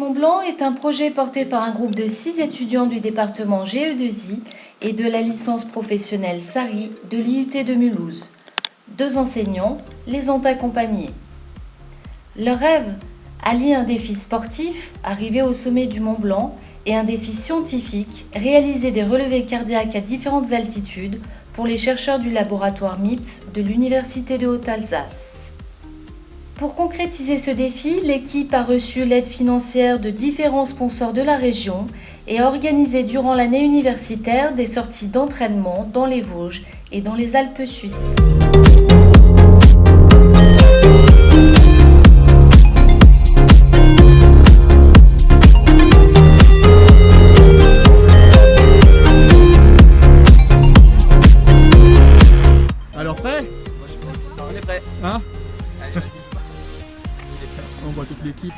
Mont Blanc est un projet porté par un groupe de 6 étudiants du département GE2I et de la licence professionnelle SARI de l'IUT de Mulhouse. 2 enseignants les ont accompagnés. Leur rêve allie un défi sportif, arriver au sommet du Mont Blanc, et un défi scientifique, réaliser des relevés cardiaques à différentes altitudes pour les chercheurs du laboratoire MIPS de l'Université de Haute-Alsace. Pour concrétiser ce défi, l'équipe a reçu l'aide financière de différents sponsors de la région et a organisé durant l'année universitaire des sorties d'entraînement dans les Vosges et dans les Alpes suisses. Alors prêt? Moi je pense. On est prêt. Hein? Allez, vas-y. On voit toute l'équipe.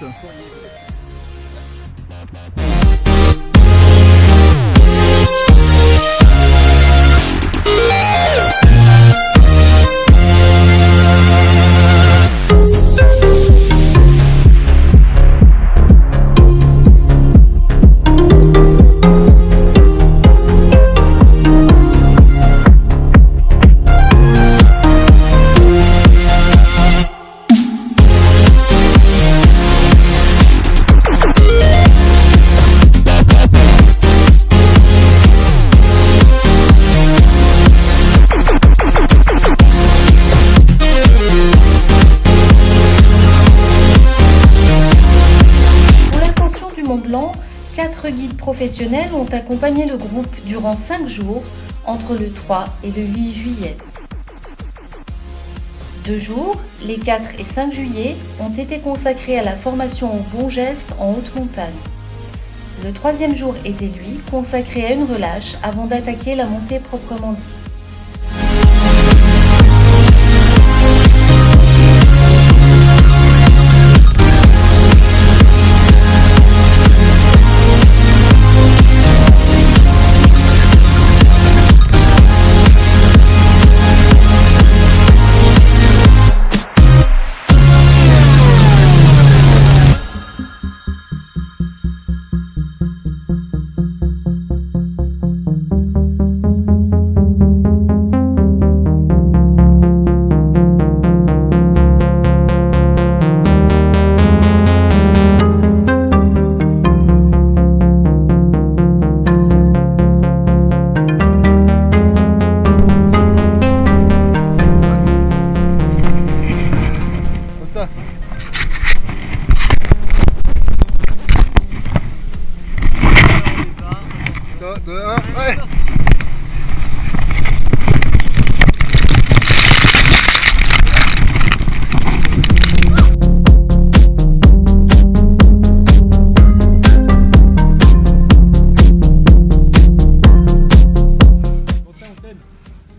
Mont-Blanc, 4 guides professionnels ont accompagné le groupe durant 5 jours, entre le 3 et le 8 juillet. 2 jours, les 4 et 5 juillet, ont été consacrés à la formation aux bons gestes en haute montagne. Le 3e jour était, lui, consacré à une relâche avant d'attaquer la montée proprement dite. Ça. Ça, 2, 1, ouais.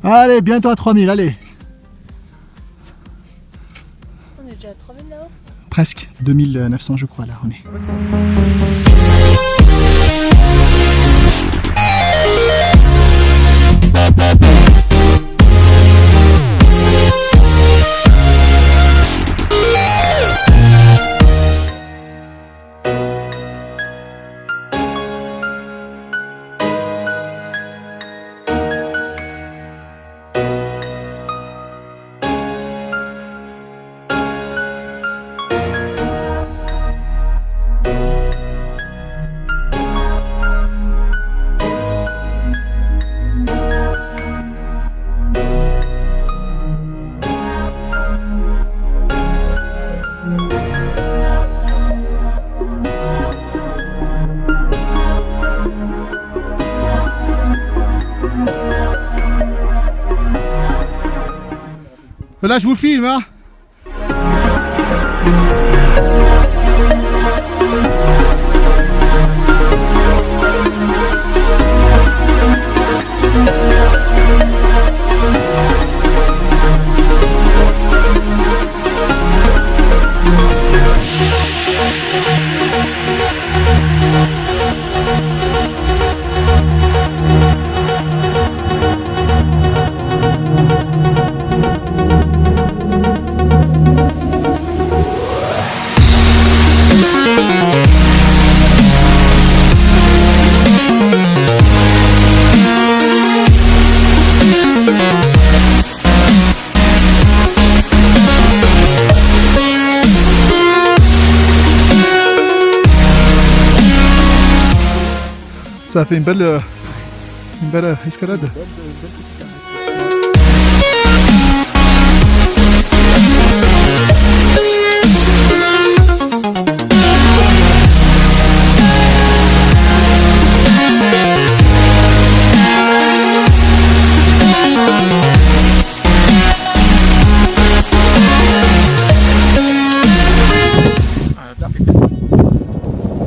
Allez, bientôt à 3000, allez. On est déjà à 3000 là-haut. Presque, 2900 je crois là on est. Là je vous filme hein. Ça a fait une belle escalade.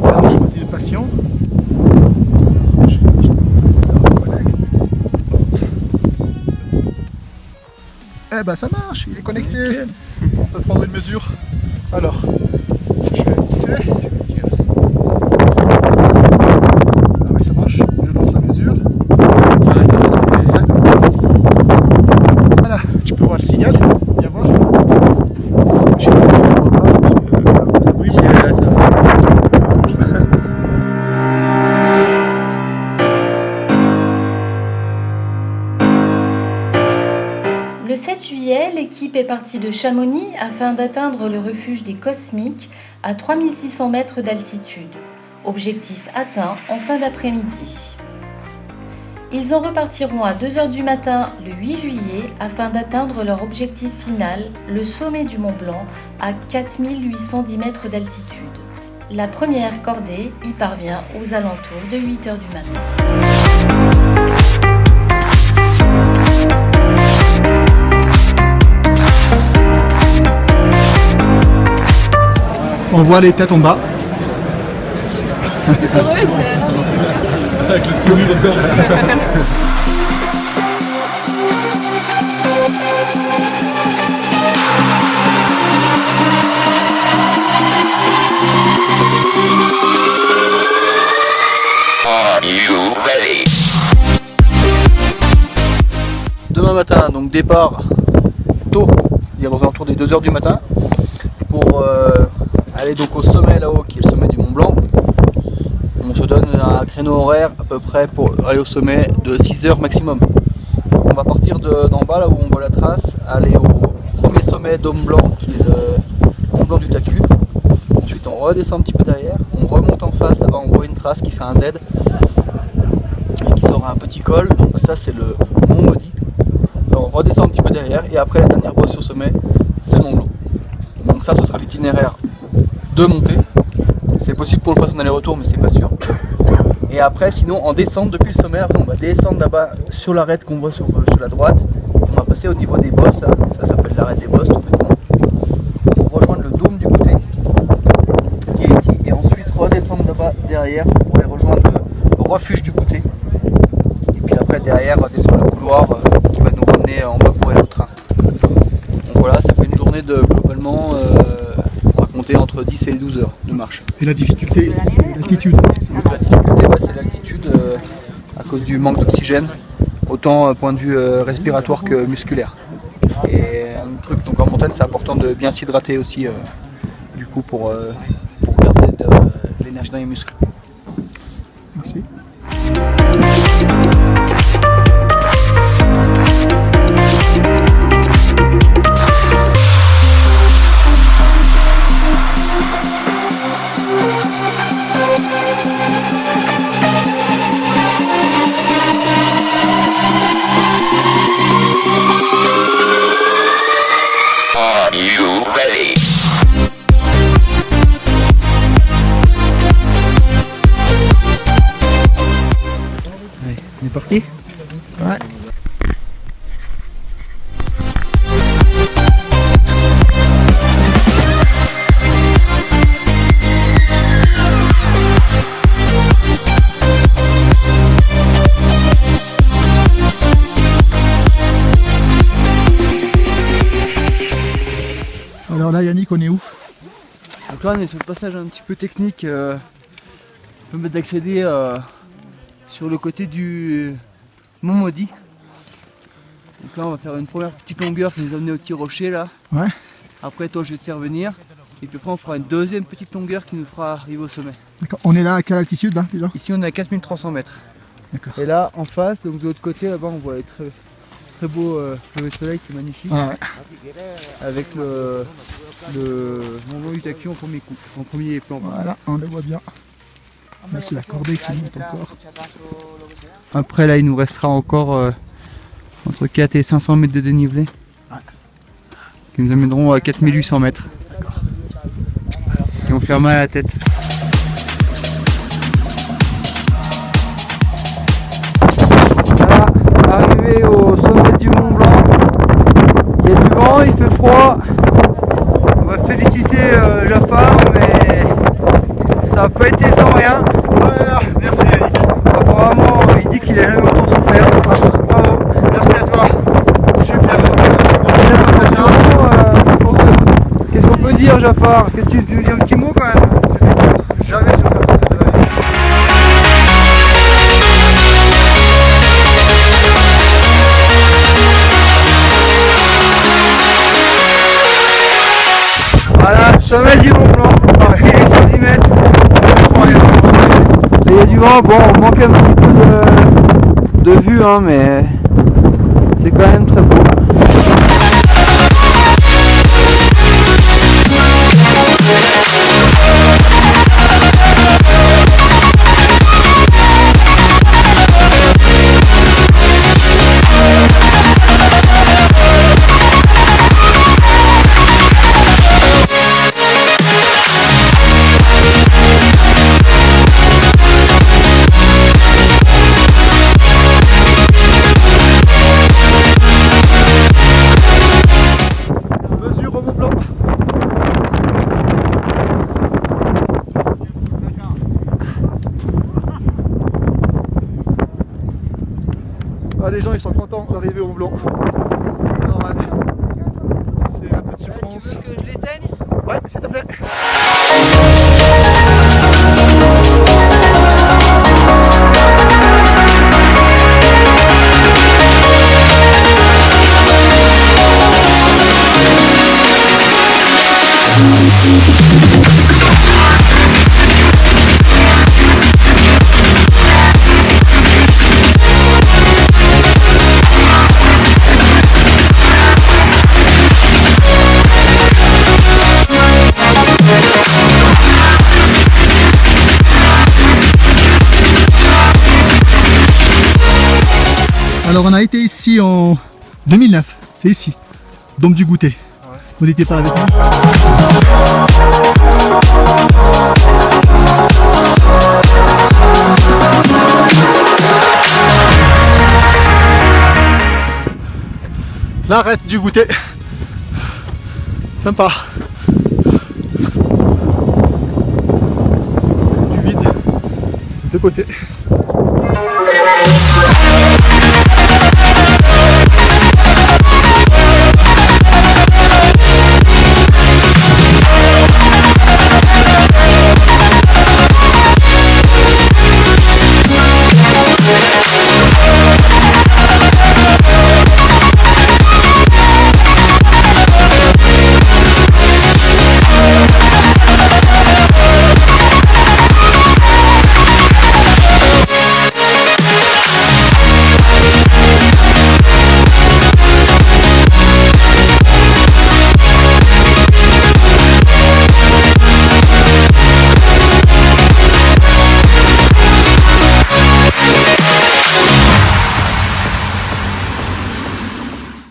Alors, je choisis le patient. Eh ben ça marche, il est connecté. On peut prendre une mesure. Alors, je vais écouter. Ah oui, ça marche. Je lance la mesure. Voilà, tu peux voir le signal. Viens voir. Je sais pas si on voit pas. Ça brille. Le 7 juillet, l'équipe est partie de Chamonix afin d'atteindre le refuge des Cosmiques à 3600 mètres d'altitude. Objectif atteint en fin d'après-midi. Ils en repartiront à 2 h du matin le 8 juillet afin d'atteindre leur objectif final, le sommet du Mont Blanc à 4810 mètres d'altitude. La première cordée y parvient aux alentours de 8 h du matin. On voit les têtes en bas. C'est vrai, c'est... Avec le sourire. Demain matin, donc départ tôt, c'est-à-dire aux alentours des 2 h du matin, pour aller donc au sommet là-haut, qui est le sommet du Mont Blanc. On se donne un créneau horaire à peu près pour aller au sommet de 6 h maximum. Donc on va partir d'en bas, là où on voit la trace, aller au premier sommet Dôme Blanc, qui est le Mont Blanc du Tacu. Ensuite on redescend un petit peu derrière, on remonte en face, là-bas on voit une trace qui fait un Z et qui sort à un petit col, donc ça c'est le Mont Maudit. On redescend un petit peu derrière et après la dernière bosse au sommet, c'est le Mont Blanc. Donc ça, ce sera l'itinéraire de montée. C'est possible qu'on le fasse en aller-retour, mais c'est pas sûr. Et après, sinon, en descente depuis le sommet, après on va descendre là-bas sur l'arête qu'on voit sur la droite. On va passer au niveau des bosses, là. Ça s'appelle l'arête des bosses tout bêtement. Pour rejoindre le dôme du goûter, qui est ici, et ensuite redescendre là-bas derrière pour aller rejoindre le refuge du goûter. Et puis après, derrière, descendre le couloir qui va nous ramener en bas pour aller au train. Donc voilà, ça fait une journée de globalement, on va compter entre 10 et 12 heures de marche. Et la difficulté ici, c'est l'altitude. Donc la difficulté, c'est l'altitude à cause du manque d'oxygène, autant point de vue respiratoire que musculaire. Et un autre truc, donc en montagne, c'est important de bien s'hydrater aussi, du coup, pour garder de l'énergie dans les muscles. Merci. On est parti? Ouais. Alors là, Yannick, on est où? Donc là on est sur le passage un petit peu technique qui permet d'accéder sur le côté du Mont Maudit. Donc là on va faire une première petite longueur qui nous amène au petit rocher là. Ouais. Après toi je vais te faire venir. Et puis après on fera une deuxième petite longueur qui nous fera arriver au sommet. D'accord. On est là à quelle altitude là déjà? Ici on est à 4300 mètres. D'accord. Et là en face, donc de l'autre côté là-bas on voit les très beau lever de soleil, c'est magnifique. Ah ouais. Avec le Mont Blanc du Tacu en premier plan. Voilà, on le voit bien. Là, c'est la cordée qui monte encore. Après là il nous restera encore entre 4 et 500 mètres de dénivelé. Qui nous amèneront à 4800 mètres. Et on fait mal à la tête. Voilà, arrivé au sommet du Mont Blanc. Il y a du vent, il fait froid. On va féliciter Jafar, mais ça n'a pas été sans rien. Voilà, merci Yannick. Apparemment, il dit qu'il a jamais autant souffert. Bravo. Merci à toi. Super. Qu'est-ce qu'on peut dire, Jafar? Qu'est-ce que tu veux dire, un petit mot quand même? C'était tout. Jamais souffert comme ça de la vie. Voilà, sommet du Mont Blanc, 110 mètres. Il y a du vent, bon, on manque un petit peu de vue, hein, mais c'est quand même très beau. Mesure au Mont Blanc. Ah, les gens ils sont contents d'arriver au Mont Blanc. C'est normal. C'est un peu de souffrance. Que je l'éteigne? Ouais, s'il te plaît. Alors on a été ici en 2009, c'est ici, Dôme du Goûter. Vous n'étiez pas avec nous? L'arête du goûter. Sympa. Du vide de côté.